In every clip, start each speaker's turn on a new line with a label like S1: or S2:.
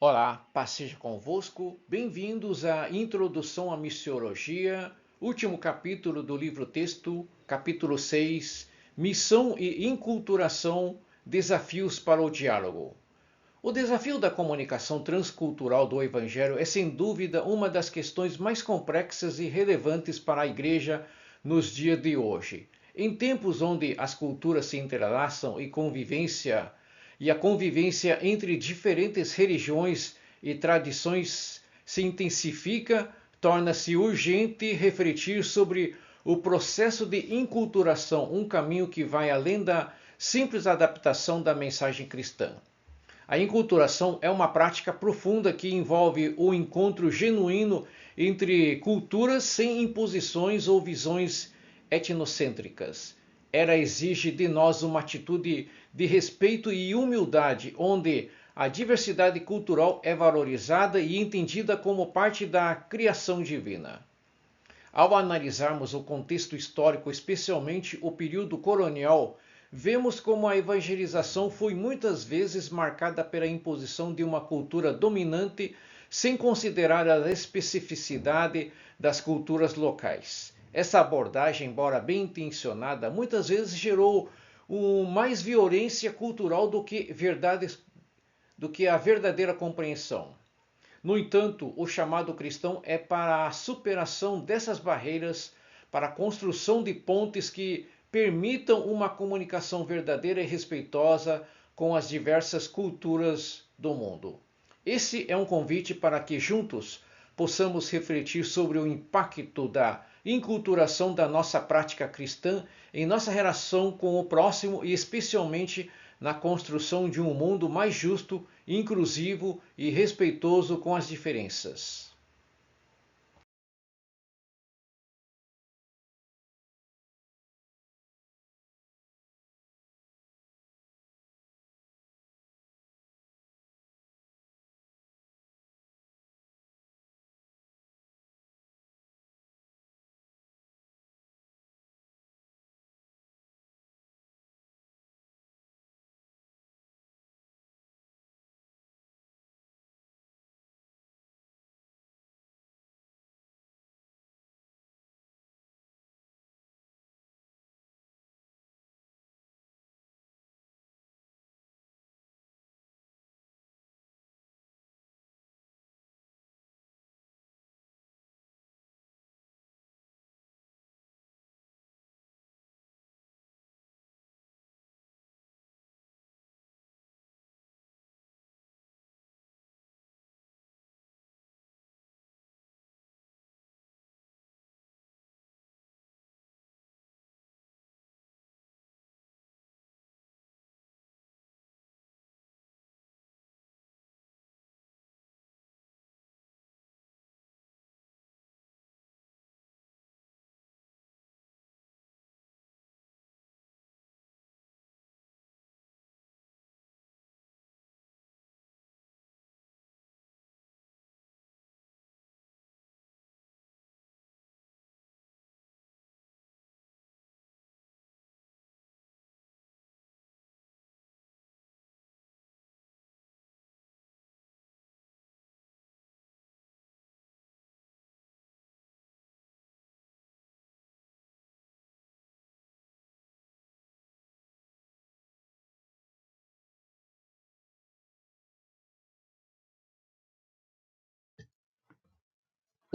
S1: Olá, paz seja convosco. Bem-vindos à Introdução à Missiologia, último capítulo do livro-texto, capítulo 6, Missão e Inculturação, Desafios para o Diálogo. O desafio da comunicação transcultural do Evangelho é, sem dúvida, uma das questões mais complexas e relevantes para a Igreja nos dias de hoje. Em tempos onde as culturas se entrelaçam e a convivência entre diferentes religiões e tradições se intensifica, torna-se urgente refletir sobre o processo de inculturação, um caminho que vai além da simples adaptação da mensagem cristã. A enculturação é uma prática profunda que envolve o encontro genuíno entre culturas sem imposições ou visões etnocêntricas. Ela exige de nós uma atitude de respeito e humildade, onde a diversidade cultural é valorizada e entendida como parte da criação divina. Ao analisarmos o contexto histórico, especialmente o período colonial, vemos como a evangelização foi muitas vezes marcada pela imposição de uma cultura dominante sem considerar a especificidade das culturas locais. Essa abordagem, embora bem intencionada, muitas vezes gerou mais violência cultural do que a verdadeira compreensão. No entanto, o chamado cristão é para a superação dessas barreiras, para a construção de pontes que permitam uma comunicação verdadeira e respeitosa com as diversas culturas do mundo. Esse é um convite para que juntos possamos refletir sobre o impacto da inculturação da nossa prática cristã em nossa relação com o próximo e especialmente na construção de um mundo mais justo, inclusivo e respeitoso com as diferenças.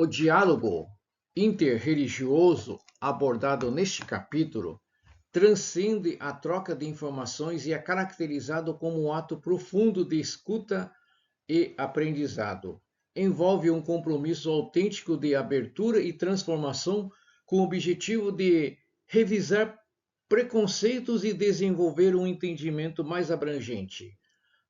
S1: O diálogo interreligioso abordado neste capítulo transcende a troca de informações e é caracterizado como um ato profundo de escuta e aprendizado. Envolve um compromisso autêntico de abertura e transformação com o objetivo de revisar preconceitos e desenvolver um entendimento mais abrangente.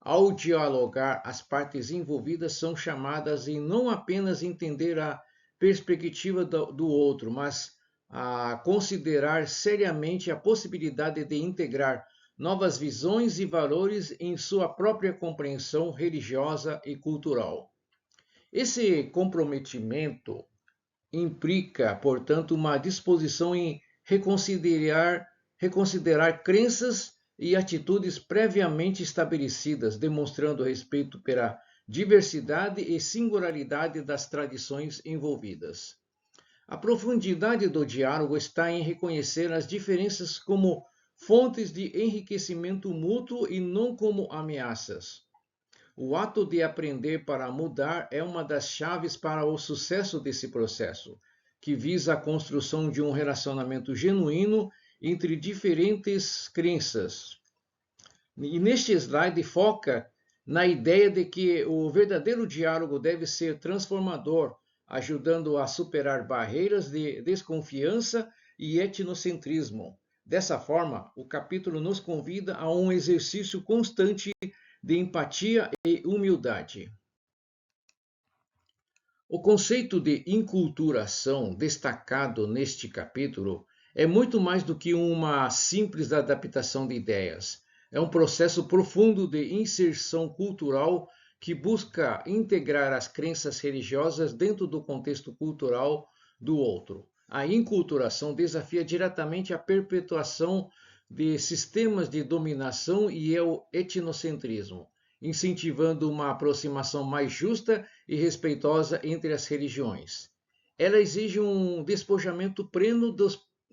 S1: Ao dialogar, as partes envolvidas são chamadas a não apenas entender a perspectiva do outro, mas a considerar seriamente a possibilidade de integrar novas visões e valores em sua própria compreensão religiosa e cultural. Esse comprometimento implica, portanto, uma disposição em reconsiderar crenças e atitudes previamente estabelecidas, demonstrando respeito pela diversidade e singularidade das tradições envolvidas. A profundidade do diálogo está em reconhecer as diferenças como fontes de enriquecimento mútuo e não como ameaças. O ato de aprender para mudar é uma das chaves para o sucesso desse processo, que visa a construção de um relacionamento genuíno entre diferentes crenças. E neste slide foca na ideia de que o verdadeiro diálogo deve ser transformador, ajudando a superar barreiras de desconfiança e etnocentrismo. Dessa forma, o capítulo nos convida a um exercício constante de empatia e humildade. O conceito de inculturação destacado neste capítulo é muito mais do que uma simples adaptação de ideias. É um processo profundo de inserção cultural que busca integrar as crenças religiosas dentro do contexto cultural do outro. A inculturação desafia diretamente a perpetuação de sistemas de dominação e o etnocentrismo, incentivando uma aproximação mais justa e respeitosa entre as religiões. Ela exige um despojamento pleno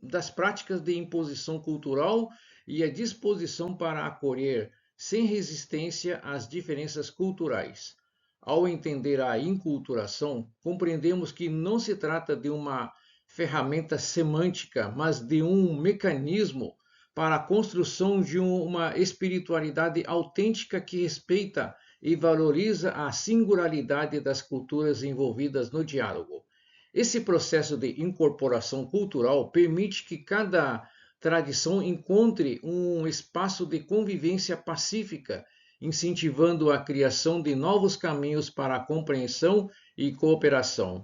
S1: das práticas de imposição cultural e a disposição para acolher sem resistência as diferenças culturais. Ao entender a inculturação, compreendemos que não se trata de uma ferramenta semântica, mas de um mecanismo para a construção de uma espiritualidade autêntica que respeita e valoriza a singularidade das culturas envolvidas no diálogo. Esse processo de incorporação cultural permite que cada tradição encontre um espaço de convivência pacífica, incentivando a criação de novos caminhos para a compreensão e cooperação.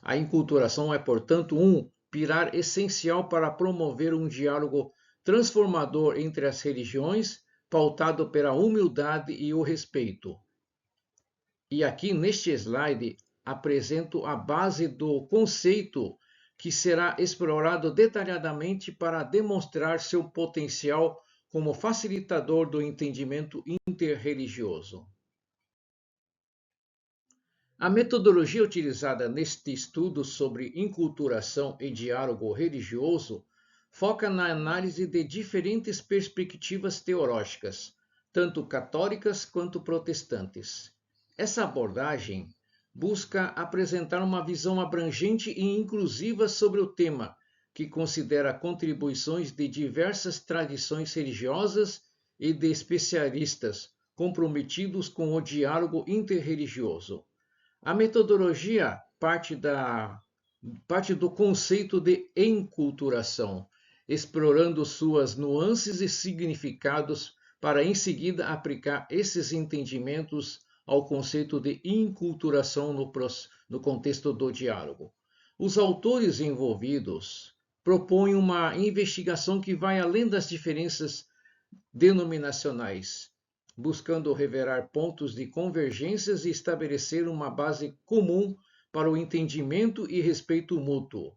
S1: A inculturação é, portanto, um pilar essencial para promover um diálogo transformador entre as religiões, pautado pela humildade e o respeito. E aqui neste slide apresento a base do conceito que será explorado detalhadamente para demonstrar seu potencial como facilitador do entendimento interreligioso. A metodologia utilizada neste estudo sobre inculturação e diálogo religioso foca na análise de diferentes perspectivas teológicas, tanto católicas quanto protestantes. Essa abordagem busca apresentar uma visão abrangente e inclusiva sobre o tema, que considera contribuições de diversas tradições religiosas e de especialistas comprometidos com o diálogo interreligioso. A metodologia parte do conceito de enculturação, explorando suas nuances e significados para em seguida aplicar esses entendimentos ao conceito de inculturação no contexto do diálogo. Os autores envolvidos propõem uma investigação que vai além das diferenças denominacionais, buscando revelar pontos de convergências e estabelecer uma base comum para o entendimento e respeito mútuo.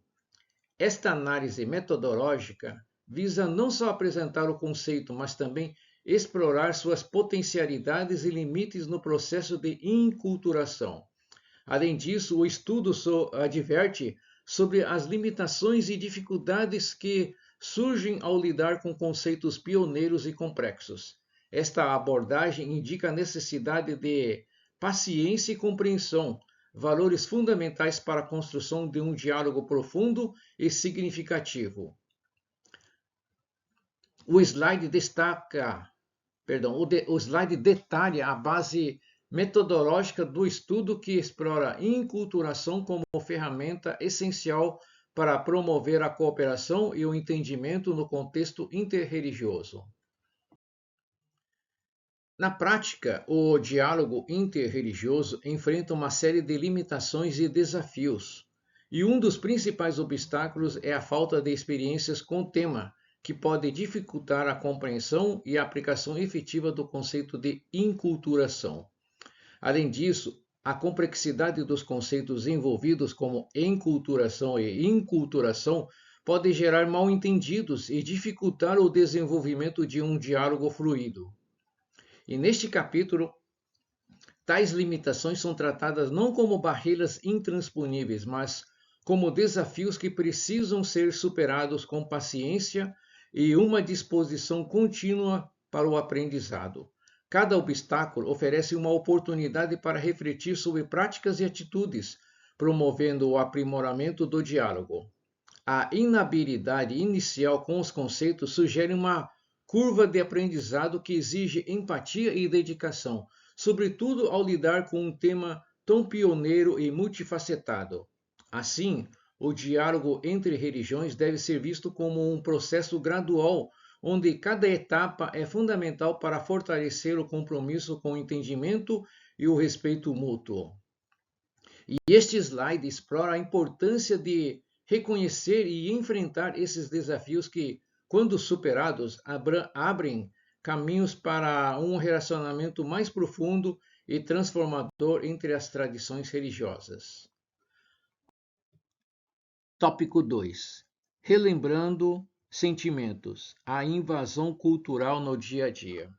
S1: Esta análise metodológica visa não só apresentar o conceito, mas também explorar suas potencialidades e limites no processo de inculturação. Além disso, o estudo adverte sobre as limitações e dificuldades que surgem ao lidar com conceitos pioneiros e complexos. Esta abordagem indica a necessidade de paciência e compreensão, valores fundamentais para a construção de um diálogo profundo e significativo. O slide detalha a base metodológica do estudo que explora inculturação como ferramenta essencial para promover a cooperação e o entendimento no contexto interreligioso. Na prática, o diálogo interreligioso enfrenta uma série de limitações e desafios, e um dos principais obstáculos é a falta de experiências com o tema, que pode dificultar a compreensão e a aplicação efetiva do conceito de inculturação. Além disso, a complexidade dos conceitos envolvidos como enculturação e inculturação pode gerar mal-entendidos e dificultar o desenvolvimento de um diálogo fluido. E neste capítulo, tais limitações são tratadas não como barreiras intransponíveis, mas como desafios que precisam ser superados com paciência e uma disposição contínua para o aprendizado. Cada obstáculo oferece uma oportunidade para refletir sobre práticas e atitudes, promovendo o aprimoramento do diálogo. A inabilidade inicial com os conceitos sugere uma curva de aprendizado que exige empatia e dedicação, sobretudo ao lidar com um tema tão pioneiro e multifacetado. Assim, o diálogo entre religiões deve ser visto como um processo gradual, onde cada etapa é fundamental para fortalecer o compromisso com o entendimento e o respeito mútuo. E este slide explora a importância de reconhecer e enfrentar esses desafios que, quando superados, abrem caminhos para um relacionamento mais profundo e transformador entre as tradições religiosas. Tópico 2. Relembrando sentimentos, a invasão cultural no dia a dia.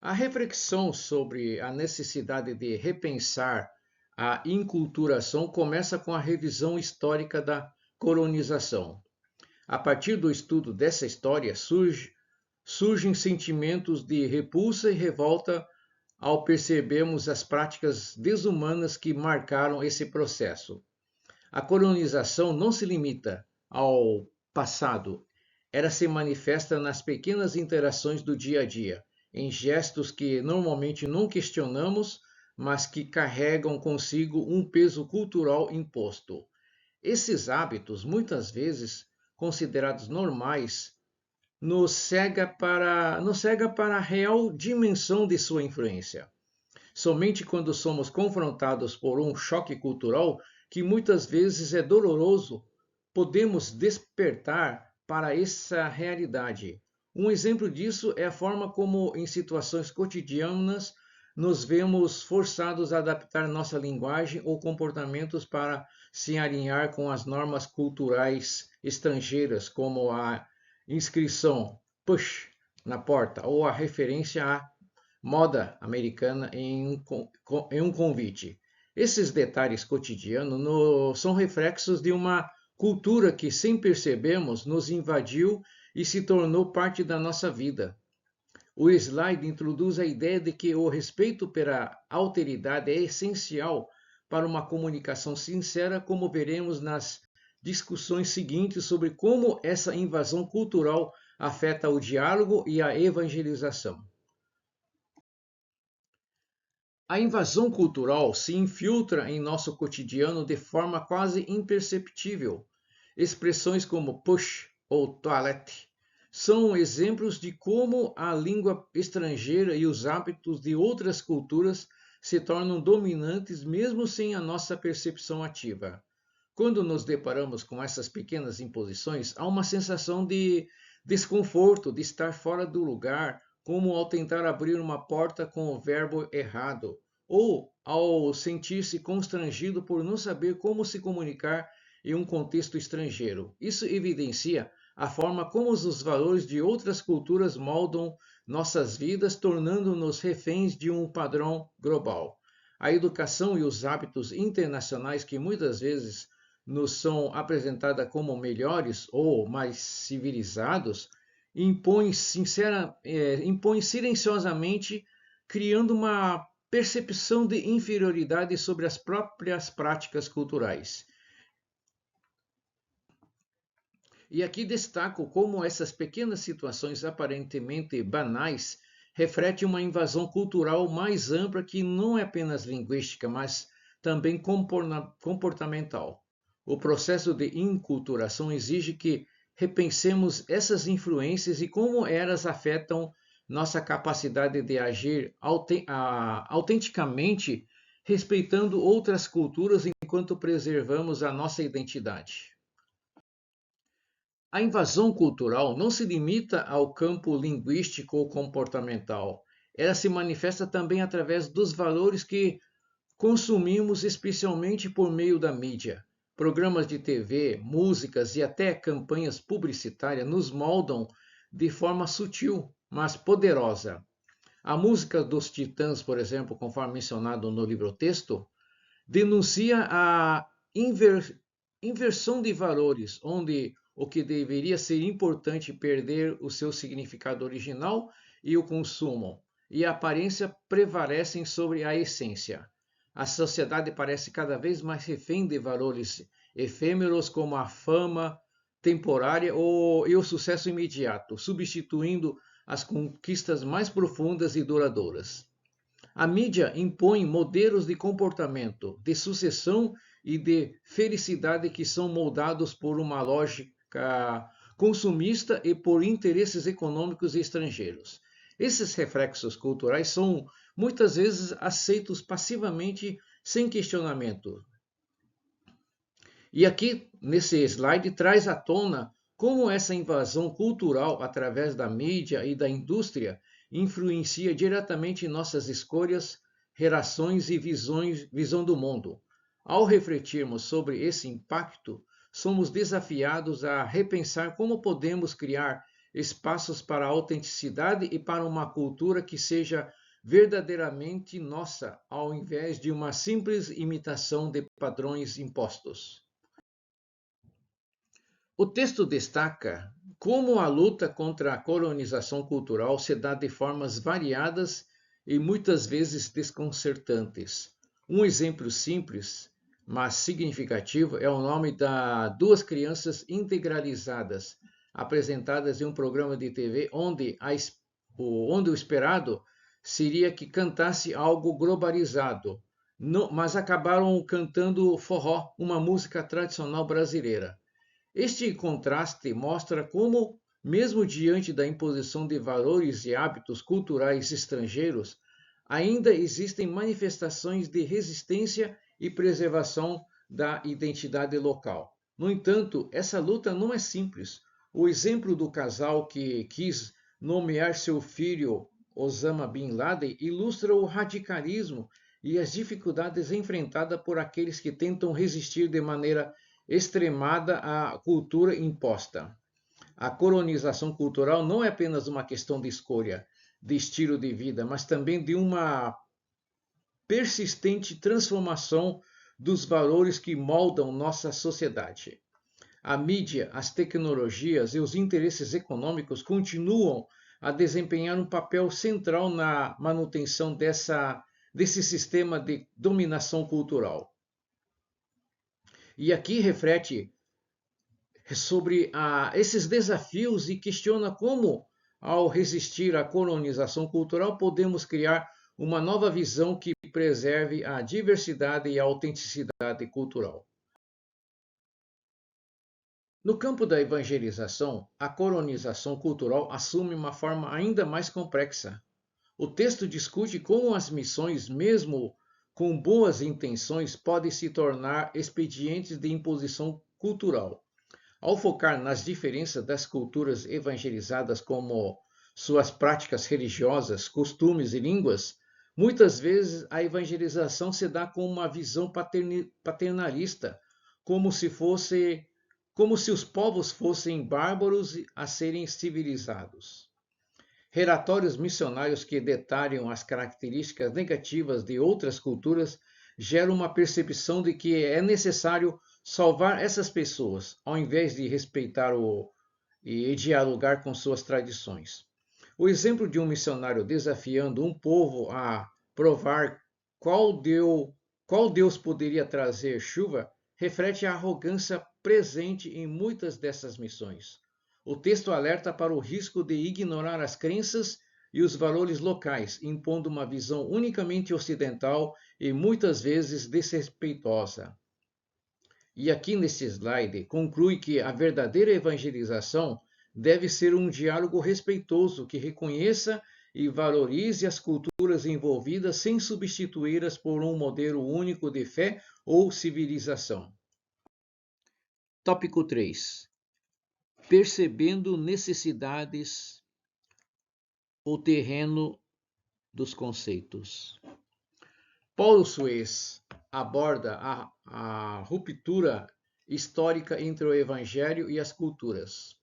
S1: A reflexão sobre a necessidade de repensar a inculturação começa com a revisão histórica da colonização. A partir do estudo dessa história, surgem sentimentos de repulsa e revolta ao percebermos as práticas desumanas que marcaram esse processo. A colonização não se limita ao passado, ela se manifesta nas pequenas interações do dia a dia, em gestos que normalmente não questionamos, mas que carregam consigo um peso cultural imposto. Esses hábitos, muitas vezes considerados normais, nos cega para a real dimensão de sua influência. Somente quando somos confrontados por um choque cultural, que muitas vezes é doloroso, podemos despertar para essa realidade. Um exemplo disso é a forma como, em situações cotidianas, nos vemos forçados a adaptar nossa linguagem ou comportamentos para se alinhar com as normas culturais estrangeiras, como a inscrição push na porta ou a referência à moda americana em um convite. Esses detalhes cotidianos são reflexos de uma cultura que, sem percebermos, nos invadiu e se tornou parte da nossa vida. O slide introduz a ideia de que o respeito pela alteridade é essencial para uma comunicação sincera, como veremos nas discussões seguintes sobre como essa invasão cultural afeta o diálogo e a evangelização. A invasão cultural se infiltra em nosso cotidiano de forma quase imperceptível. Expressões como push ou toilette são exemplos de como a língua estrangeira e os hábitos de outras culturas se tornam dominantes mesmo sem a nossa percepção ativa. Quando nos deparamos com essas pequenas imposições, há uma sensação de desconforto, de estar fora do lugar, como ao tentar abrir uma porta com o verbo errado, ou ao sentir-se constrangido por não saber como se comunicar em um contexto estrangeiro. Isso evidencia a forma como os valores de outras culturas moldam nossas vidas, tornando-nos reféns de um padrão global. A educação e os hábitos internacionais que muitas vezes nos são apresentados como melhores ou mais civilizados, impõem silenciosamente, criando uma percepção de inferioridade sobre as próprias práticas culturais. E aqui destaco como essas pequenas situações aparentemente banais refletem uma invasão cultural mais ampla que não é apenas linguística, mas também comportamental. O processo de inculturação exige que repensemos essas influências e como elas afetam nossa capacidade de agir autenticamente, respeitando outras culturas enquanto preservamos a nossa identidade. A invasão cultural não se limita ao campo linguístico ou comportamental. Ela se manifesta também através dos valores que consumimos, especialmente por meio da mídia. Programas de TV, músicas e até campanhas publicitárias nos moldam de forma sutil, mas poderosa. A música dos Titãs, por exemplo, conforme mencionado no livro-texto, denuncia a inversão de valores, onde o que deveria ser importante perder o seu significado original e o consumo, e a aparência prevalecem sobre a essência. A sociedade parece cada vez mais refém de valores efêmeros como a fama temporária e o sucesso imediato, substituindo as conquistas mais profundas e duradouras. A mídia impõe modelos de comportamento, de sucessão e de felicidade que são moldados por uma lógica consumista e por interesses econômicos estrangeiros. Esses reflexos culturais são muitas vezes aceitos passivamente, sem questionamento. E aqui, nesse slide, traz à tona como essa invasão cultural através da mídia e da indústria influencia diretamente nossas escolhas, relações e visão do mundo. Ao refletirmos sobre esse impacto, somos desafiados a repensar como podemos criar espaços para a autenticidade e para uma cultura que seja verdadeiramente nossa, ao invés de uma simples imitação de padrões impostos. O texto destaca como a luta contra a colonização cultural se dá de formas variadas e muitas vezes desconcertantes. Um exemplo simples, mas significativo, é o nome das duas crianças integralizadas, apresentadas em um programa de TV onde o esperado seria que cantasse algo globalizado, mas acabaram cantando forró, uma música tradicional brasileira. Este contraste mostra como, mesmo diante da imposição de valores e hábitos culturais estrangeiros, ainda existem manifestações de resistência e preservação da identidade local. No entanto, essa luta não é simples. O exemplo do casal que quis nomear seu filho Osama Bin Laden ilustra o radicalismo e as dificuldades enfrentadas por aqueles que tentam resistir de maneira extremada à cultura imposta. A colonização cultural não é apenas uma questão de escolha, de estilo de vida, mas também de uma persistente transformação dos valores que moldam nossa sociedade. A mídia, as tecnologias e os interesses econômicos continuam a desempenhar um papel central na manutenção desse sistema de dominação cultural. E aqui reflete sobre esses desafios e questiona como, ao resistir à colonização cultural, podemos criar uma nova visão que preserve a diversidade e a autenticidade cultural. No campo da evangelização, a colonização cultural assume uma forma ainda mais complexa. O texto discute como as missões, mesmo com boas intenções, podem se tornar expedientes de imposição cultural. Ao focar nas diferenças das culturas evangelizadas, como suas práticas religiosas, costumes e línguas, muitas vezes a evangelização se dá com uma visão paternalista, como se os povos fossem bárbaros a serem civilizados. Relatórios missionários que detalham as características negativas de outras culturas geram uma percepção de que é necessário salvar essas pessoas, ao invés de respeitar e dialogar com suas tradições. O exemplo de um missionário desafiando um povo a provar qual Deus poderia trazer chuva reflete a arrogância presente em muitas dessas missões. O texto alerta para o risco de ignorar as crenças e os valores locais, impondo uma visão unicamente ocidental e muitas vezes desrespeitosa. E aqui neste slide conclui que a verdadeira evangelização deve ser um diálogo respeitoso que reconheça e valorize as culturas envolvidas sem substituí-las por um modelo único de fé ou civilização. Tópico 3. Percebendo necessidades, o terreno dos conceitos. Paulo Suez aborda a ruptura histórica entre o Evangelho e as culturas.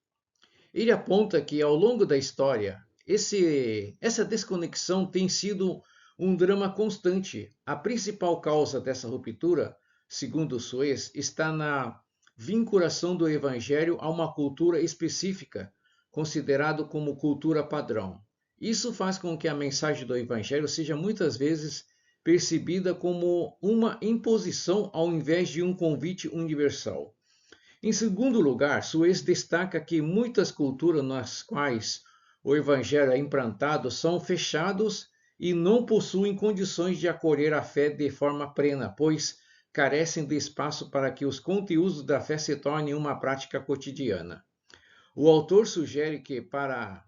S1: Ele aponta que, ao longo da história, Essa desconexão tem sido um drama constante. A principal causa dessa ruptura, segundo Suez, está na vinculação do evangelho a uma cultura específica, considerado como cultura padrão. Isso faz com que a mensagem do evangelho seja muitas vezes percebida como uma imposição ao invés de um convite universal. Em segundo lugar, Suez destaca que muitas culturas nas quais o evangelho é implantado são fechados e não possuem condições de acolher a fé de forma plena, pois carecem de espaço para que os conteúdos da fé se tornem uma prática cotidiana. O autor sugere que para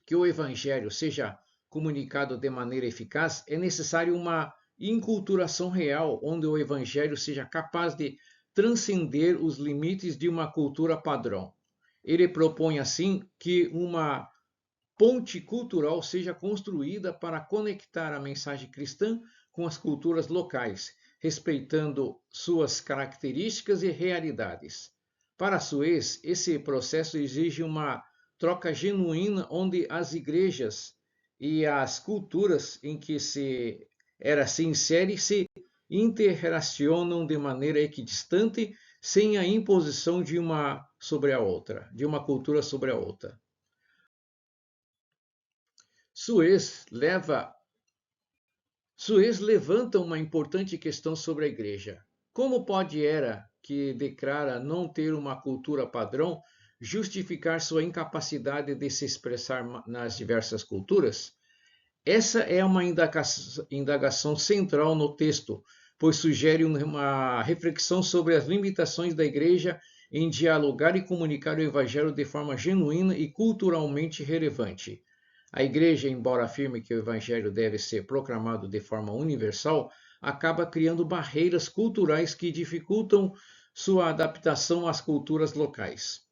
S1: que o evangelho seja comunicado de maneira eficaz, é necessário uma inculturação real, onde o evangelho seja capaz de transcender os limites de uma cultura padrão. Ele propõe, assim, que uma ponte cultural seja construída para conectar a mensagem cristã com as culturas locais, respeitando suas características e realidades. Para Suez, esse processo exige uma troca genuína onde as igrejas e as culturas em que ela se insere se interrelacionam de maneira equidistante, sem a imposição de uma sobre a outra, de uma cultura sobre a outra. Suez levanta uma importante questão sobre a igreja. Como pode era que declara não ter uma cultura padrão justificar sua incapacidade de se expressar nas diversas culturas? Essa é uma indagação central no texto, pois sugere uma reflexão sobre as limitações da igreja em dialogar e comunicar o evangelho de forma genuína e culturalmente relevante. A igreja, embora afirme que o evangelho deve ser proclamado de forma universal, acaba criando barreiras culturais que dificultam sua adaptação às culturas locais.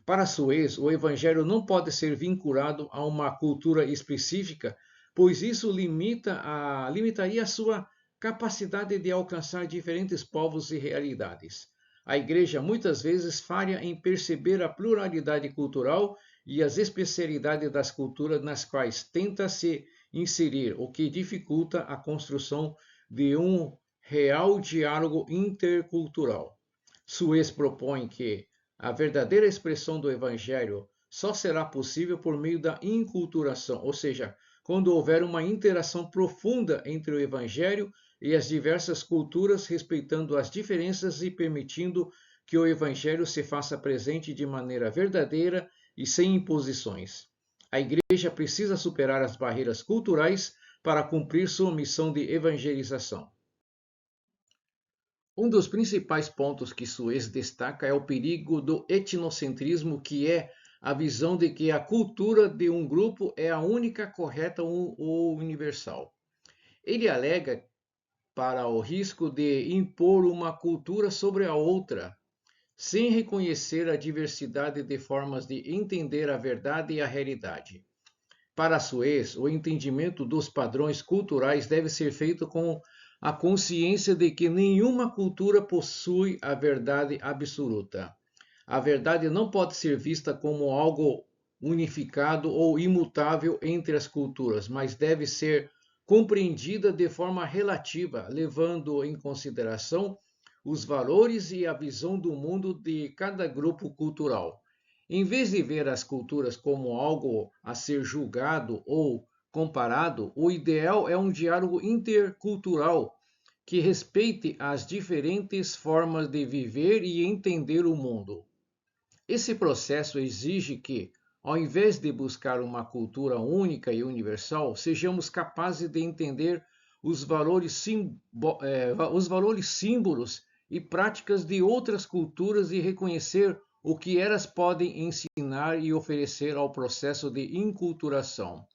S1: Para Suez, o evangelho não pode ser vinculado a uma cultura específica, pois isso limitaria a sua capacidade de alcançar diferentes povos e realidades. A igreja muitas vezes falha em perceber a pluralidade cultural e as especialidades das culturas nas quais tenta se inserir, o que dificulta a construção de um real diálogo intercultural. Suez propõe que a verdadeira expressão do evangelho só será possível por meio da inculturação, ou seja, quando houver uma interação profunda entre o evangelho e as diversas culturas, respeitando as diferenças e permitindo que o evangelho se faça presente de maneira verdadeira e sem imposições. A igreja precisa superar as barreiras culturais para cumprir sua missão de evangelização. Um dos principais pontos que Suez destaca é o perigo do etnocentrismo, que é a visão de que a cultura de um grupo é a única correta ou universal. Ele alega para o risco de impor uma cultura sobre a outra, sem reconhecer a diversidade de formas de entender a verdade e a realidade. Para Suez, o entendimento dos padrões culturais deve ser feito com a consciência de que nenhuma cultura possui a verdade absoluta. A verdade não pode ser vista como algo unificado ou imutável entre as culturas, mas deve ser compreendida de forma relativa, levando em consideração os valores e a visão do mundo de cada grupo cultural. Em vez de ver as culturas como algo a ser julgado ou comparado, o ideal é um diálogo intercultural que respeite as diferentes formas de viver e entender o mundo. Esse processo exige que, ao invés de buscar uma cultura única e universal, sejamos capazes de entender os valores símbolos e práticas de outras culturas e reconhecer o que elas podem ensinar e oferecer ao processo de inculturação.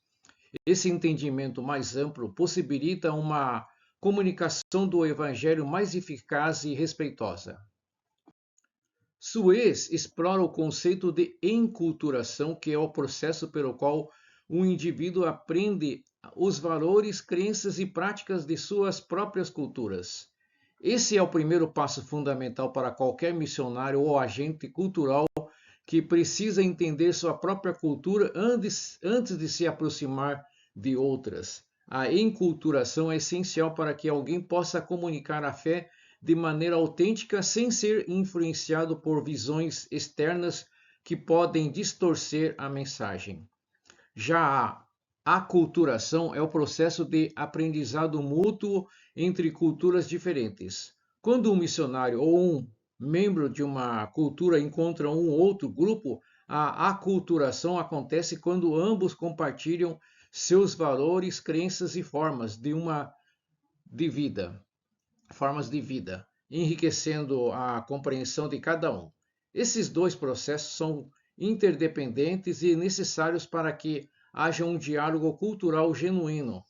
S1: Esse entendimento mais amplo possibilita uma comunicação do evangelho mais eficaz e respeitosa. Suez explora o conceito de enculturação, que é o processo pelo qual um indivíduo aprende os valores, crenças e práticas de suas próprias culturas. Esse é o primeiro passo fundamental para qualquer missionário ou agente cultural que precisa entender sua própria cultura antes de se aproximar de outras. A enculturação é essencial para que alguém possa comunicar a fé de maneira autêntica sem ser influenciado por visões externas que podem distorcer a mensagem. Já a aculturação é o processo de aprendizado mútuo entre culturas diferentes. Quando um missionário ou um membro de uma cultura encontra um outro grupo, a aculturação acontece quando ambos compartilham seus valores, crenças e formas de vida, enriquecendo a compreensão de cada um. Esses dois processos são interdependentes e necessários para que haja um diálogo cultural genuíno.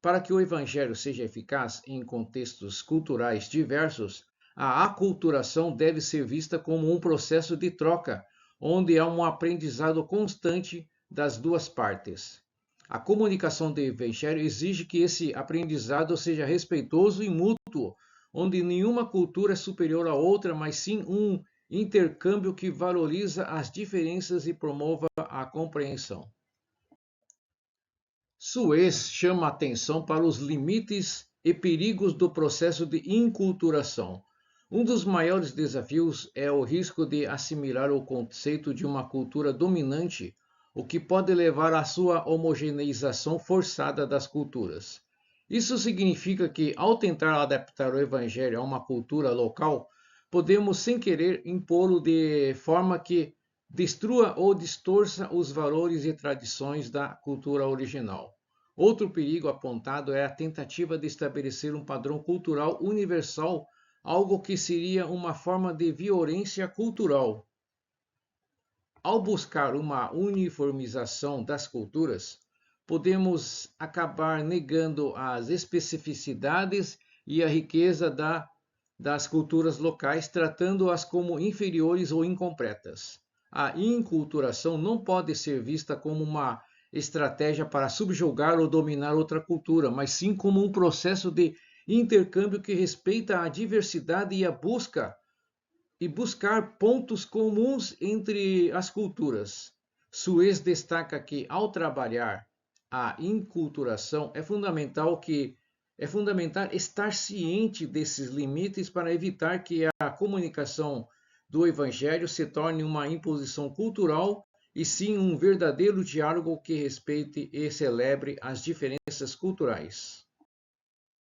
S1: Para que o evangelho seja eficaz em contextos culturais diversos, a aculturação deve ser vista como um processo de troca, onde há um aprendizado constante das duas partes. A comunicação do evangelho exige que esse aprendizado seja respeitoso e mútuo, onde nenhuma cultura é superior à outra, mas sim um intercâmbio que valoriza as diferenças e promova a compreensão. Suez chama atenção para os limites e perigos do processo de enculturação. Um dos maiores desafios é o risco de assimilar o conceito de uma cultura dominante, o que pode levar à sua homogeneização forçada das culturas. Isso significa que, ao tentar adaptar o evangelho a uma cultura local, podemos sem querer impô-lo de forma que destrua ou distorça os valores e tradições da cultura original. Outro perigo apontado é a tentativa de estabelecer um padrão cultural universal, algo que seria uma forma de violência cultural. Ao buscar uma uniformização das culturas, podemos acabar negando as especificidades e a riqueza das culturas locais, tratando-as como inferiores ou incompletas. A inculturação não pode ser vista como uma estratégia para subjugar ou dominar outra cultura, mas sim como um processo de intercâmbio que respeita a diversidade e buscar pontos comuns entre as culturas. Suez destaca que, ao trabalhar a enculturação, é fundamental estar ciente desses limites para evitar que a comunicação do Evangelho se torne uma imposição cultural e sim um verdadeiro diálogo que respeite e celebre as diferenças culturais.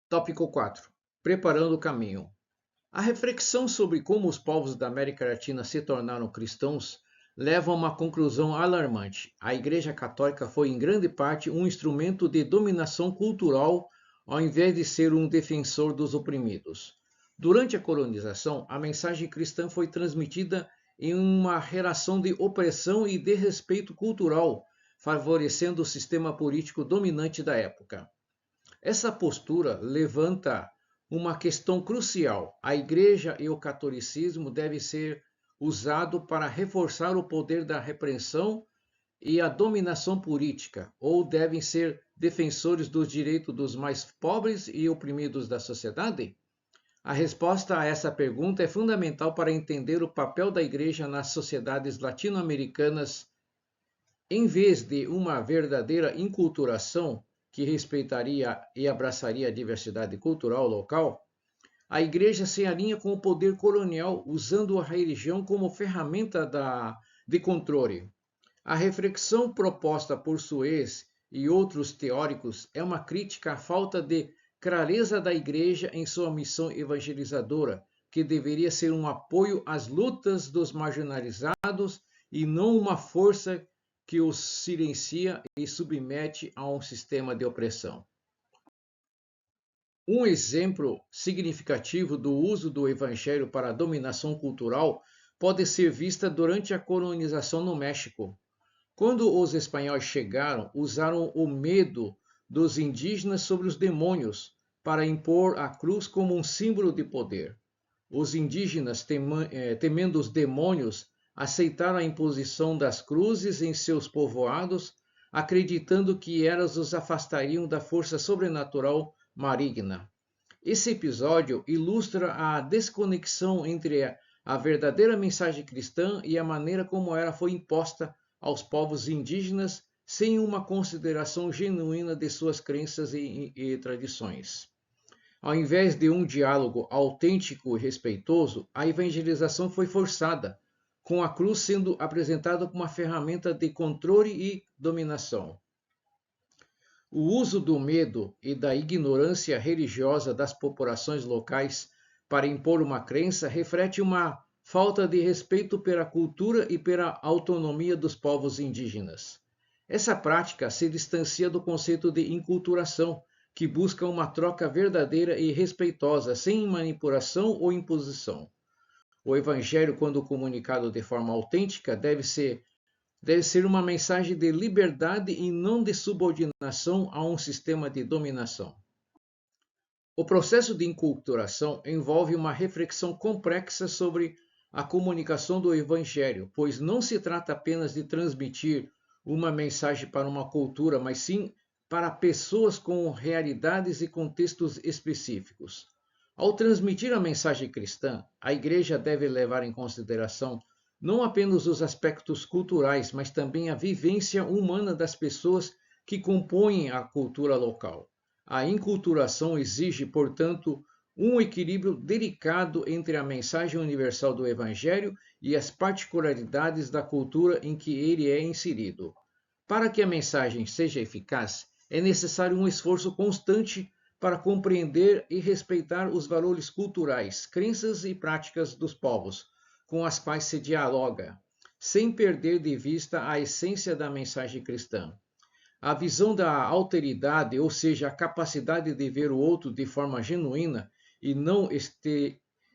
S1: Tópico 4. Preparando o caminho. A reflexão sobre como os povos da América Latina se tornaram cristãos leva a uma conclusão alarmante. A Igreja Católica foi em grande parte um instrumento de dominação cultural ao invés de ser um defensor dos oprimidos. Durante a colonização, a mensagem cristã foi transmitida em uma relação de opressão e desrespeito cultural, favorecendo o sistema político dominante da época. Essa postura levanta uma questão crucial. A Igreja e o catolicismo devem ser usados para reforçar o poder da repressão e a dominação política, ou devem ser defensores dos direitos dos mais pobres e oprimidos da sociedade? A resposta a essa pergunta é fundamental para entender o papel da Igreja nas sociedades latino-americanas. Em vez de uma verdadeira enculturação que respeitaria e abraçaria a diversidade cultural local, a Igreja se alinha com o poder colonial, usando a religião como ferramenta de controle. A reflexão proposta por Suez e outros teóricos é uma crítica à falta de clareza da Igreja em sua missão evangelizadora, que deveria ser um apoio às lutas dos marginalizados e não uma força que os silencia e submete a um sistema de opressão. Um exemplo significativo do uso do evangelho para a dominação cultural pode ser vista durante a colonização no México. Quando os espanhóis chegaram, usaram o medo dos indígenas sobre os demônios para impor a cruz como um símbolo de poder. Os indígenas, temendo os demônios, aceitaram a imposição das cruzes em seus povoados, acreditando que elas os afastariam da força sobrenatural maligna. Esse episódio ilustra a desconexão entre a verdadeira mensagem cristã e a maneira como ela foi imposta aos povos indígenas sem uma consideração genuína de suas crenças e tradições. Ao invés de um diálogo autêntico e respeitoso, a evangelização foi forçada, com a cruz sendo apresentada como uma ferramenta de controle e dominação. O uso do medo e da ignorância religiosa das populações locais para impor uma crença reflete uma falta de respeito pela cultura e pela autonomia dos povos indígenas. Essa prática se distancia do conceito de inculturação, que busca uma troca verdadeira e respeitosa, sem manipulação ou imposição. O Evangelho, quando comunicado de forma autêntica, deve ser uma mensagem de liberdade e não de subordinação a um sistema de dominação. O processo de enculturação envolve uma reflexão complexa sobre a comunicação do Evangelho, pois não se trata apenas de transmitir uma mensagem para uma cultura, mas sim para pessoas com realidades e contextos específicos. Ao transmitir a mensagem cristã, a Igreja deve levar em consideração não apenas os aspectos culturais, mas também a vivência humana das pessoas que compõem a cultura local. A enculturação exige, portanto, um equilíbrio delicado entre a mensagem universal do Evangelho e as particularidades da cultura em que ele é inserido. Para que a mensagem seja eficaz, é necessário um esforço constante para compreender e respeitar os valores culturais, crenças e práticas dos povos com as quais se dialoga, sem perder de vista a essência da mensagem cristã. A visão da alteridade, ou seja, a capacidade de ver o outro de forma genuína e não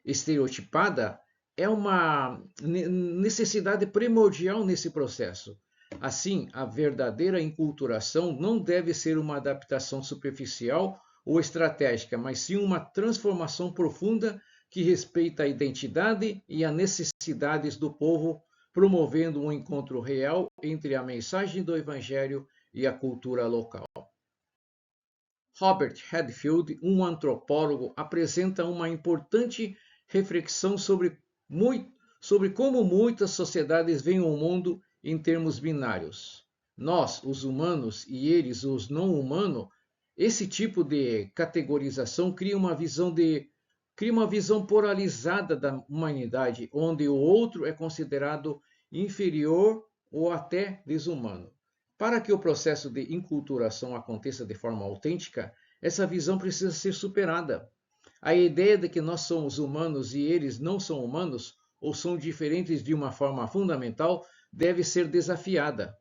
S1: estereotipada, é uma necessidade primordial nesse processo. Assim, a verdadeira enculturação não deve ser uma adaptação superficial ou estratégica, mas sim uma transformação profunda que respeita a identidade e as necessidades do povo, promovendo um encontro real entre a mensagem do Evangelho e a cultura local. Robert Redfield, um antropólogo, apresenta uma importante reflexão sobre como muitas sociedades veem o mundo em termos binários. Nós, os humanos, e eles, os não humanos, esse tipo de categorização cria uma visão polarizada da humanidade, onde o outro é considerado inferior ou até desumano. Para que o processo de enculturação aconteça de forma autêntica, essa visão precisa ser superada. A ideia de que nós somos humanos e eles não são humanos, ou são diferentes de uma forma fundamental, deve ser desafiada.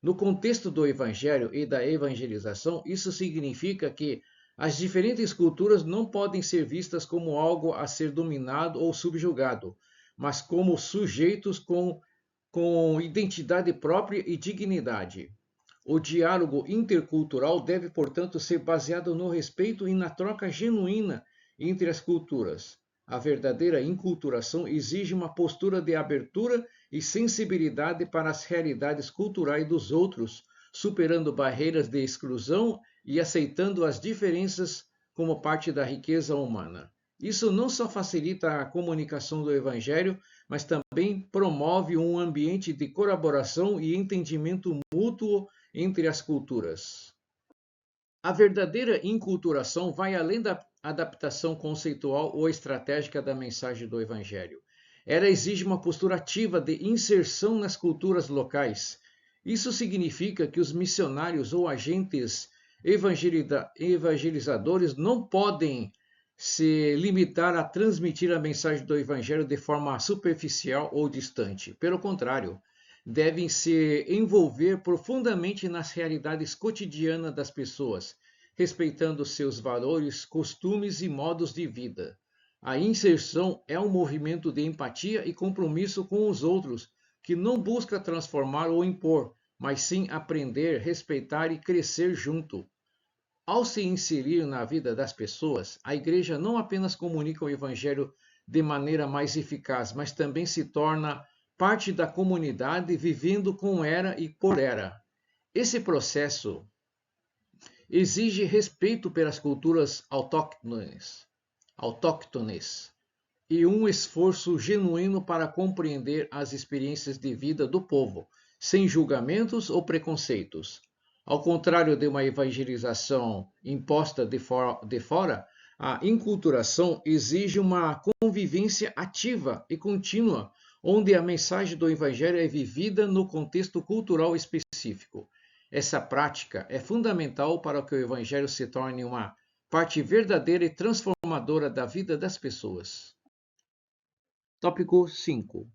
S1: No contexto do Evangelho e da evangelização, isso significa que as diferentes culturas não podem ser vistas como algo a ser dominado ou subjugado, mas como sujeitos com identidade própria e dignidade. O diálogo intercultural deve, portanto, ser baseado no respeito e na troca genuína entre as culturas. A verdadeira enculturação exige uma postura de abertura e sensibilidade para as realidades culturais dos outros, superando barreiras de exclusão e aceitando as diferenças como parte da riqueza humana. Isso não só facilita a comunicação do Evangelho, mas também promove um ambiente de colaboração e entendimento mútuo entre as culturas. A verdadeira enculturação vai além da adaptação conceitual ou estratégica da mensagem do Evangelho. Ela exige uma postura ativa de inserção nas culturas locais. Isso significa que os missionários ou agentes evangelizadores não podem se limitar a transmitir a mensagem do Evangelho de forma superficial ou distante. Pelo contrário, devem se envolver profundamente nas realidades cotidianas das pessoas, respeitando seus valores, costumes e modos de vida. A inserção é um movimento de empatia e compromisso com os outros, que não busca transformar ou impor, mas sim aprender, respeitar e crescer junto. Ao se inserir na vida das pessoas, a Igreja não apenas comunica o Evangelho de maneira mais eficaz, mas também se torna parte da comunidade, vivendo com ela e por ela. Esse processo exige respeito pelas culturas autóctones, e um esforço genuíno para compreender as experiências de vida do povo, sem julgamentos ou preconceitos. Ao contrário de uma evangelização imposta de fora, a inculturação exige uma convivência ativa e contínua, onde a mensagem do Evangelho é vivida no contexto cultural específico. Essa prática é fundamental para que o Evangelho se torne uma parte verdadeira e transformadora da vida das pessoas. Tópico 5.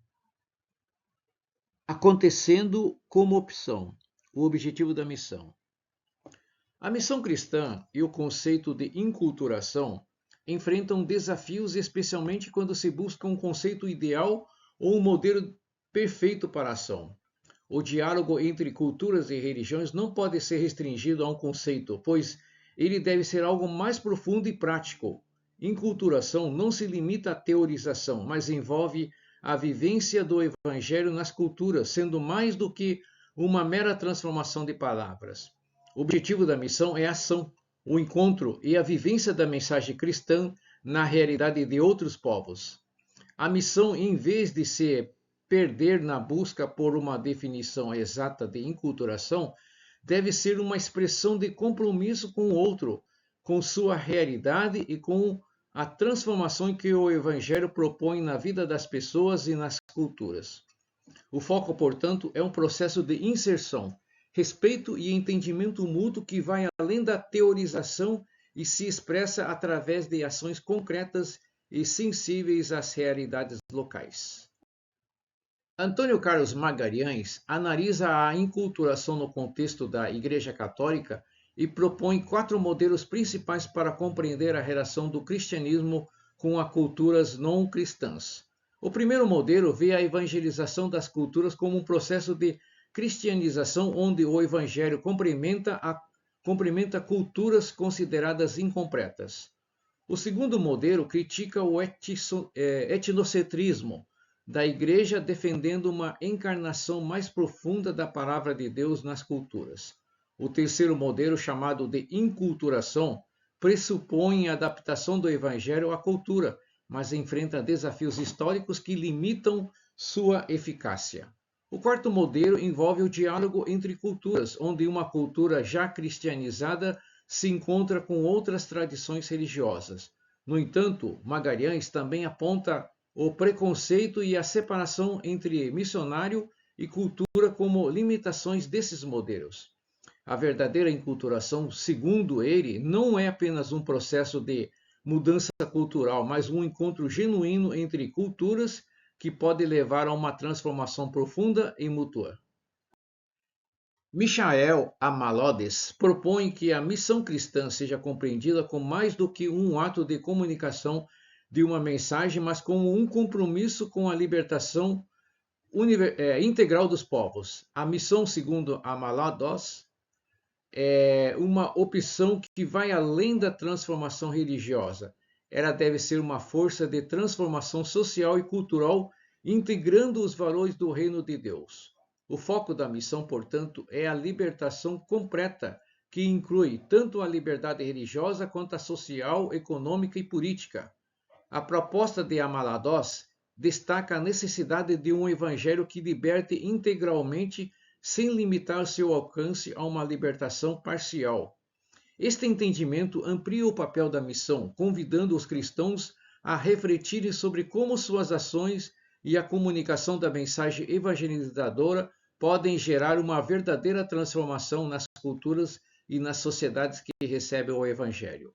S1: Acontecendo como opção. O objetivo da missão. A missão cristã e o conceito de inculturação enfrentam desafios, especialmente quando se busca um conceito ideal ou um modelo perfeito para a ação. O diálogo entre culturas e religiões não pode ser restringido a um conceito, pois ele deve ser algo mais profundo e prático. Inculturação não se limita à teorização, mas envolve a vivência do Evangelho nas culturas, sendo mais do que uma mera transformação de palavras. O objetivo da missão é a ação, o encontro e a vivência da mensagem cristã na realidade de outros povos. A missão, em vez de se perder na busca por uma definição exata de inculturação, deve ser uma expressão de compromisso com o outro, com sua realidade e com a transformação que o Evangelho propõe na vida das pessoas e nas culturas. O foco, portanto, é um processo de inserção, respeito e entendimento mútuo que vai além da teorização e se expressa através de ações concretas e sensíveis às realidades locais. Antônio Carlos Magalhães analisa a inculturação no contexto da Igreja Católica e propõe 4 modelos principais para compreender a relação do cristianismo com as culturas não cristãs. O primeiro modelo vê a evangelização das culturas como um processo de cristianização onde o evangelho complementa culturas consideradas incompletas. O segundo modelo critica o etnocentrismo da igreja, defendendo uma encarnação mais profunda da palavra de Deus nas culturas. O terceiro modelo, chamado de inculturação, pressupõe a adaptação do evangelho à cultura, mas enfrenta desafios históricos que limitam sua eficácia. O quarto modelo envolve o diálogo entre culturas, onde uma cultura já cristianizada se encontra com outras tradições religiosas. No entanto, Magalhães também aponta o preconceito e a separação entre missionário e cultura como limitações desses modelos. A verdadeira inculturação, segundo ele, não é apenas um processo de mudança cultural, mas um encontro genuíno entre culturas que pode levar a uma transformação profunda e mútua. Michael Amalodes propõe que a missão cristã seja compreendida como mais do que um ato de comunicação de uma mensagem, mas como um compromisso com a libertação integral dos povos. A missão, segundo Amalodes, é uma opção que vai além da transformação religiosa. Ela deve ser uma força de transformação social e cultural, integrando os valores do reino de Deus. O foco da missão, portanto, é a libertação completa, que inclui tanto a liberdade religiosa quanto a social, econômica e política. A proposta de Amalados destaca a necessidade de um evangelho que liberte integralmente, sem limitar seu alcance a uma libertação parcial. Este entendimento amplia o papel da missão, convidando os cristãos a refletirem sobre como suas ações e a comunicação da mensagem evangelizadora podem gerar uma verdadeira transformação nas culturas e nas sociedades que recebem o Evangelho.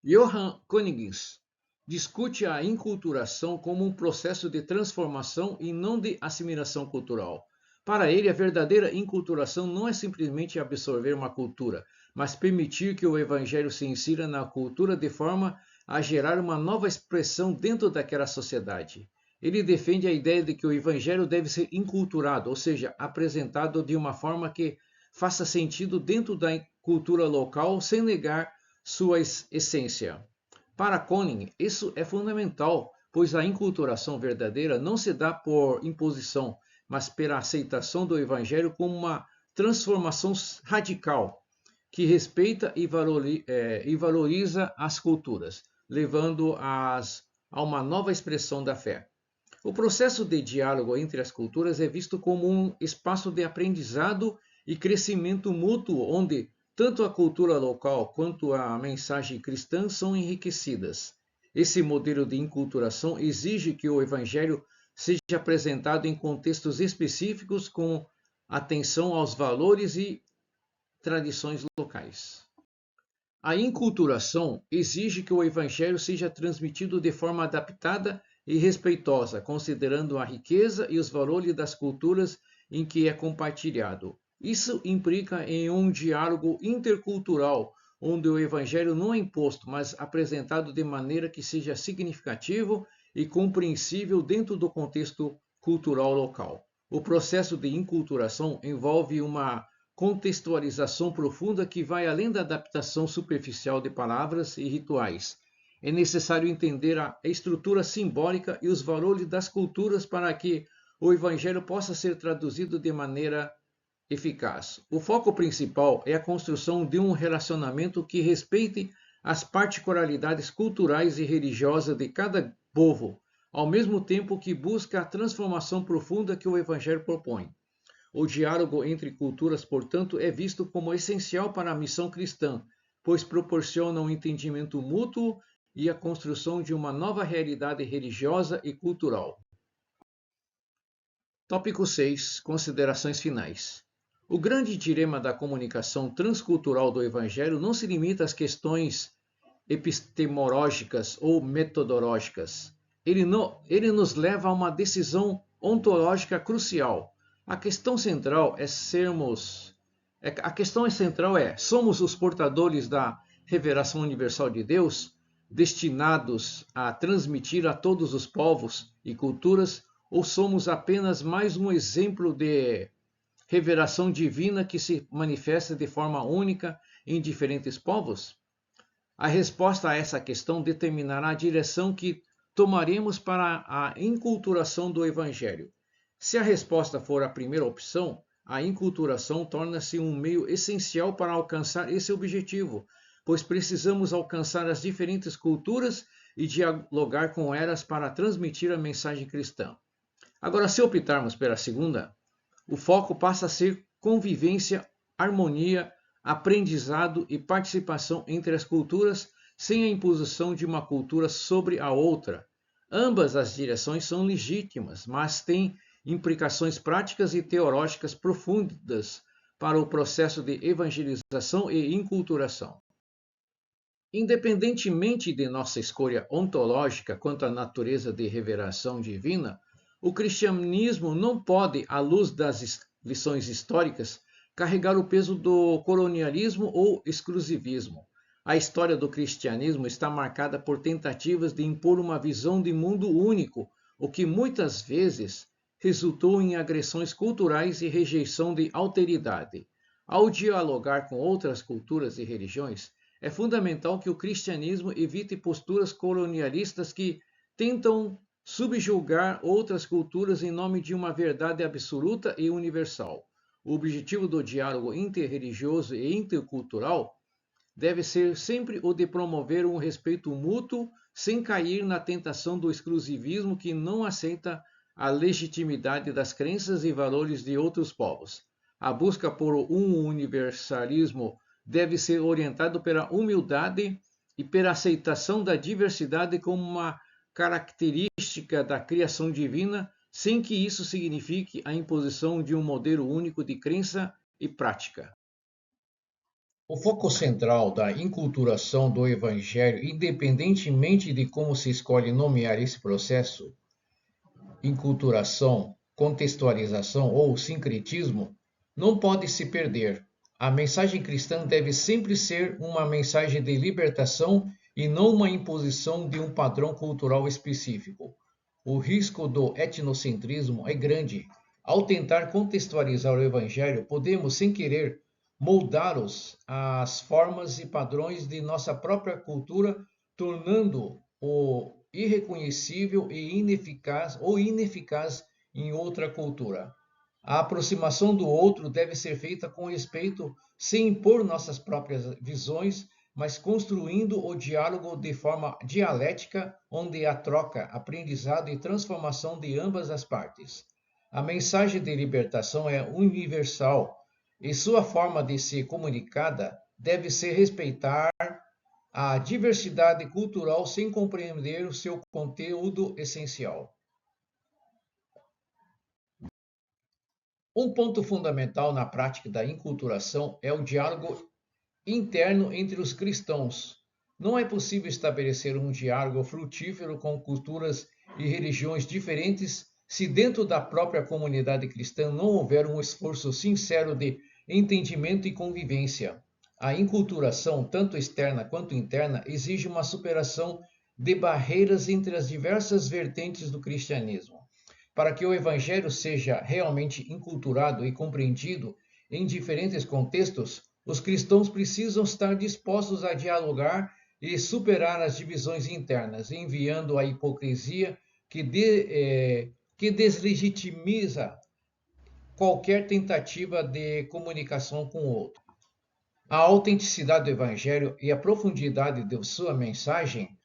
S1: Johann Königs discute a inculturação como um processo de transformação e não de assimilação cultural. Para ele, a verdadeira inculturação não é simplesmente absorver uma cultura, mas permitir que o Evangelho se insira na cultura de forma a gerar uma nova expressão dentro daquela sociedade. Ele defende a ideia de que o Evangelho deve ser inculturado, ou seja, apresentado de uma forma que faça sentido dentro da cultura local, sem negar sua essência. Para Koning, isso é fundamental, pois a inculturação verdadeira não se dá por imposição, mas pela aceitação do Evangelho como uma transformação radical, que respeita e valoriza as culturas, levando-as a uma nova expressão da fé. O processo de diálogo entre as culturas é visto como um espaço de aprendizado e crescimento mútuo, onde tanto a cultura local quanto a mensagem cristã são enriquecidas. Esse modelo de enculturação exige que o Evangelho seja apresentado em contextos específicos com atenção aos valores e tradições locais. A enculturação exige que o Evangelho seja transmitido de forma adaptada e respeitosa, considerando a riqueza e os valores das culturas em que é compartilhado. Isso implica em um diálogo intercultural, onde o Evangelho não é imposto, mas apresentado de maneira que seja significativo e compreensível dentro do contexto cultural local. O processo de enculturação envolve uma contextualização profunda que vai além da adaptação superficial de palavras e rituais. É necessário entender a estrutura simbólica e os valores das culturas para que o Evangelho possa ser traduzido de maneira eficaz. O foco principal é a construção de um relacionamento que respeite as particularidades culturais e religiosas de cada povo, ao mesmo tempo que busca a transformação profunda que o Evangelho propõe. O diálogo entre culturas, portanto, é visto como essencial para a missão cristã, pois proporciona um entendimento mútuo e a construção de uma nova realidade religiosa e cultural. Tópico 6. Considerações finais. O grande dilema da comunicação transcultural do Evangelho não se limita às questões epistemológicas ou metodológicas. Ele nos leva a uma decisão ontológica crucial. A questão central é somos os portadores da revelação universal de Deus, destinados a transmitir a todos os povos e culturas, ou somos apenas mais um exemplo de revelação divina que se manifesta de forma única em diferentes povos? A resposta a essa questão determinará a direção que tomaremos para a enculturação do Evangelho. Se a resposta for a primeira opção, a enculturação torna-se um meio essencial para alcançar esse objetivo, pois precisamos alcançar as diferentes culturas e dialogar com elas para transmitir a mensagem cristã. Agora, se optarmos pela segunda, o foco passa a ser convivência, harmonia, aprendizado e participação entre as culturas, sem a imposição de uma cultura sobre a outra. Ambas as direções são legítimas, mas têm implicações práticas e teológicas profundas para o processo de evangelização e enculturação. Independentemente de nossa escolha ontológica quanto à natureza de revelação divina, o cristianismo não pode, à luz das lições históricas, carregar o peso do colonialismo ou exclusivismo. A história do cristianismo está marcada por tentativas de impor uma visão de mundo único, o que muitas vezes resultou em agressões culturais e rejeição de alteridade. Ao dialogar com outras culturas e religiões, é fundamental que o cristianismo evite posturas colonialistas que tentam subjugar outras culturas em nome de uma verdade absoluta e universal. O objetivo do diálogo interreligioso e intercultural deve ser sempre o de promover um respeito mútuo, sem cair na tentação do exclusivismo que não aceita a legitimidade das crenças e valores de outros povos. A busca por um universalismo deve ser orientada pela humildade e pela aceitação da diversidade como uma característica da criação divina, sem que isso signifique a imposição de um modelo único de crença e prática. O foco central da enculturação do Evangelho, independentemente de como se escolhe nomear esse processo, enculturação, contextualização ou sincretismo, não pode se perder. A mensagem cristã deve sempre ser uma mensagem de libertação e não uma imposição de um padrão cultural específico. O risco do etnocentrismo é grande. Ao tentar contextualizar o Evangelho, podemos, sem querer, moldá-los às formas e padrões de nossa própria cultura, tornando-o irreconhecível e ineficaz em outra cultura. A aproximação do outro deve ser feita com respeito, sem impor nossas próprias visões, mas construindo o diálogo de forma dialética, onde há troca, aprendizado e transformação de ambas as partes. A mensagem de libertação é universal e sua forma de ser comunicada deve ser respeitar a diversidade cultural sem compreender o seu conteúdo essencial. Um ponto fundamental na prática da enculturação é o diálogo interno entre os cristãos. Não é possível estabelecer um diálogo frutífero com culturas e religiões diferentes se dentro da própria comunidade cristã não houver um esforço sincero de entendimento e convivência. A enculturação, tanto externa quanto interna, exige uma superação de barreiras entre as diversas vertentes do cristianismo. Para que o evangelho seja realmente enculturado e compreendido em diferentes contextos, os cristãos precisam estar dispostos a dialogar e superar as divisões internas, enviando a hipocrisia que deslegitimiza qualquer tentativa de comunicação com o outro. A autenticidade do Evangelho e a profundidade de sua mensagem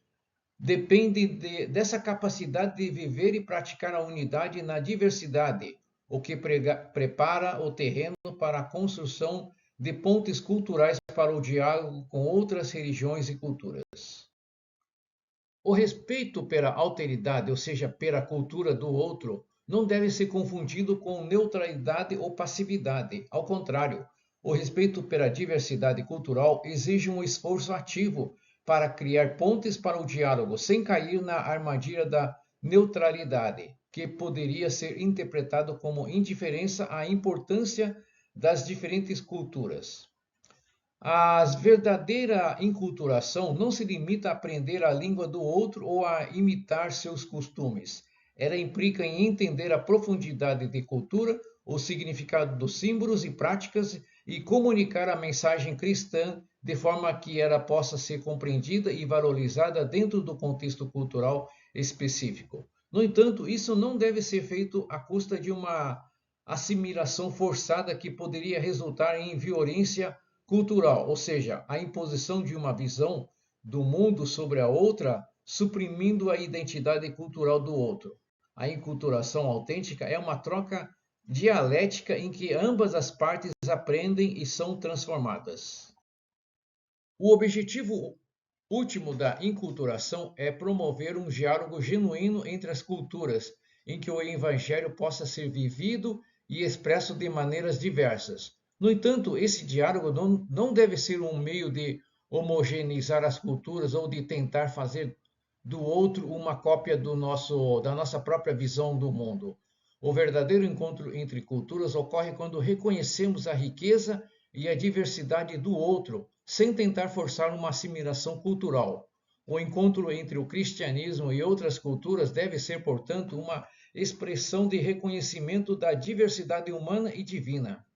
S1: dependem dessa capacidade de viver e praticar a unidade na diversidade, o que prepara o terreno para a construção de pontes culturais para o diálogo com outras religiões e culturas. O respeito pela alteridade, ou seja, pela cultura do outro, não deve ser confundido com neutralidade ou passividade. Ao contrário, o respeito pela diversidade cultural exige um esforço ativo para criar pontes para o diálogo, sem cair na armadilha da neutralidade, que poderia ser interpretado como indiferença à importância das diferentes culturas. A verdadeira enculturação não se limita a aprender a língua do outro ou a imitar seus costumes. Ela implica em entender a profundidade de cultura, o significado dos símbolos e práticas e comunicar a mensagem cristã de forma que ela possa ser compreendida e valorizada dentro do contexto cultural específico. No entanto, isso não deve ser feito à custa de uma assimilação forçada que poderia resultar em violência cultural, ou seja, a imposição de uma visão do mundo sobre a outra, suprimindo a identidade cultural do outro. A enculturação autêntica é uma troca dialética em que ambas as partes aprendem e são transformadas. O objetivo último da enculturação é promover um diálogo genuíno entre as culturas, em que o evangelho possa ser vivido e expresso de maneiras diversas. No entanto, esse diálogo não deve ser um meio de homogeneizar as culturas ou de tentar fazer do outro uma cópia da nossa própria visão do mundo. O verdadeiro encontro entre culturas ocorre quando reconhecemos a riqueza e a diversidade do outro, sem tentar forçar uma assimilação cultural. O encontro entre o cristianismo e outras culturas deve ser, portanto, uma expressão de reconhecimento da diversidade humana e divina.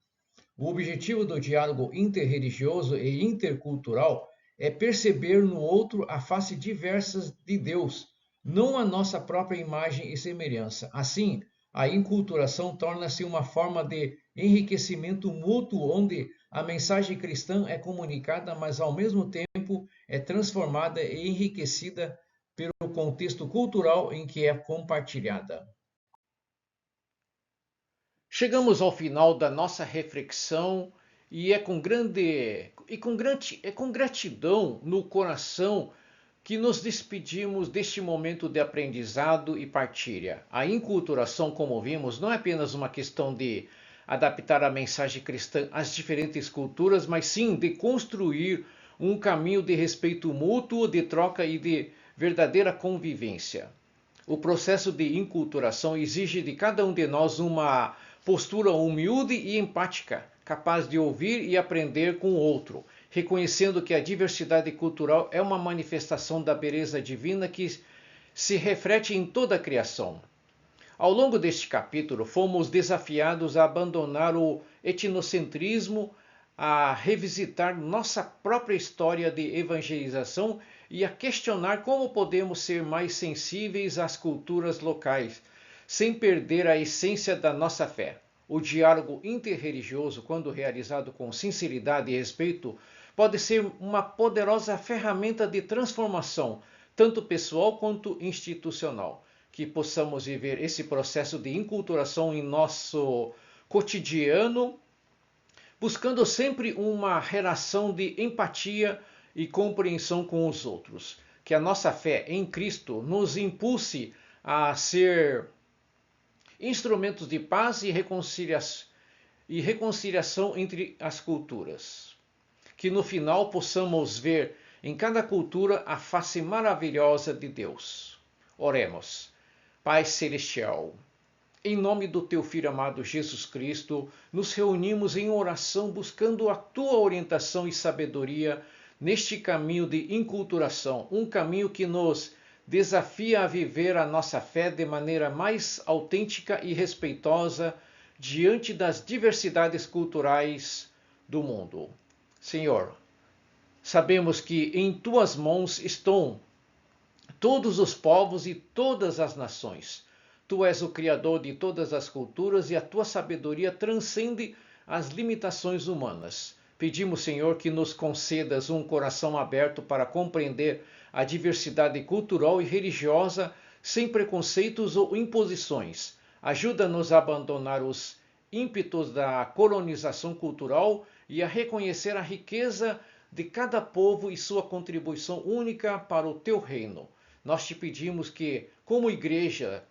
S1: O objetivo do diálogo interreligioso e intercultural é perceber no outro a face diversa de Deus, não a nossa própria imagem e semelhança. Assim, a enculturação torna-se uma forma de enriquecimento mútuo, onde a mensagem cristã é comunicada, mas ao mesmo tempo é transformada e enriquecida pelo contexto cultural em que é compartilhada. Chegamos ao final da nossa reflexão e é com gratidão no coração que nos despedimos deste momento de aprendizado e partilha. A enculturação, como vimos, não é apenas uma questão de adaptar a mensagem cristã às diferentes culturas, mas sim de construir um caminho de respeito mútuo, de troca e de verdadeira convivência. O processo de enculturação exige de cada um de nós uma postura humilde e empática, capaz de ouvir e aprender com o outro, reconhecendo que a diversidade cultural é uma manifestação da beleza divina que se reflete em toda a criação. Ao longo deste capítulo, fomos desafiados a abandonar o etnocentrismo, a revisitar nossa própria história de evangelização e a questionar como podemos ser mais sensíveis às culturas locais, sem perder a essência da nossa fé. O diálogo interreligioso, quando realizado com sinceridade e respeito, pode ser uma poderosa ferramenta de transformação, tanto pessoal quanto institucional. Que possamos viver esse processo de enculturação em nosso cotidiano, buscando sempre uma relação de empatia e compreensão com os outros. Que a nossa fé em Cristo nos impulse a ser instrumentos de paz e reconciliação entre as culturas. Que no final possamos ver em cada cultura a face maravilhosa de Deus. Oremos. Pai Celestial, em nome do Teu Filho amado Jesus Cristo, nos reunimos em oração buscando a Tua orientação e sabedoria neste caminho de enculturação, um caminho que nos desafia a viver a nossa fé de maneira mais autêntica e respeitosa diante das diversidades culturais do mundo. Senhor, sabemos que em Tuas mãos estão todos os povos e todas as nações. Tu és o Criador de todas as culturas e a Tua sabedoria transcende as limitações humanas. Pedimos, Senhor, que nos concedas um coração aberto para compreender a diversidade cultural e religiosa sem preconceitos ou imposições. Ajuda-nos a abandonar os ímpetos da colonização cultural e a reconhecer a riqueza de cada povo e sua contribuição única para o Teu reino. Nós te pedimos que, como igreja,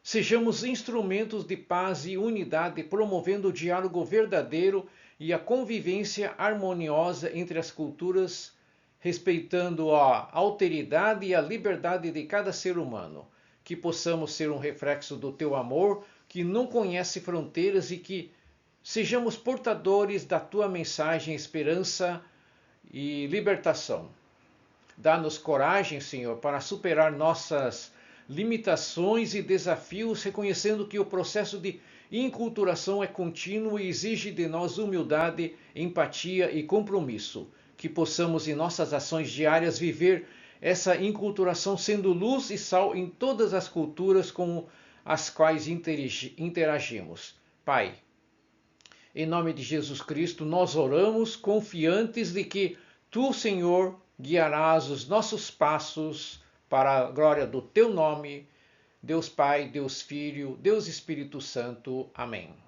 S1: sejamos instrumentos de paz e unidade, promovendo o diálogo verdadeiro e a convivência harmoniosa entre as culturas, respeitando a alteridade e a liberdade de cada ser humano. Que possamos ser um reflexo do Teu amor, que não conhece fronteiras, e que sejamos portadores da Tua mensagem, esperança e libertação. Dá-nos coragem, Senhor, para superar nossas limitações e desafios, reconhecendo que o processo de enculturação é contínuo e exige de nós humildade, empatia e compromisso. Que possamos, em nossas ações diárias, viver essa enculturação sendo luz e sal em todas as culturas com as quais interagimos. Pai, em nome de Jesus Cristo, nós oramos confiantes de que Tu, Senhor, guiarás os nossos passos para a glória do Teu nome. Deus Pai, Deus Filho, Deus Espírito Santo. Amém.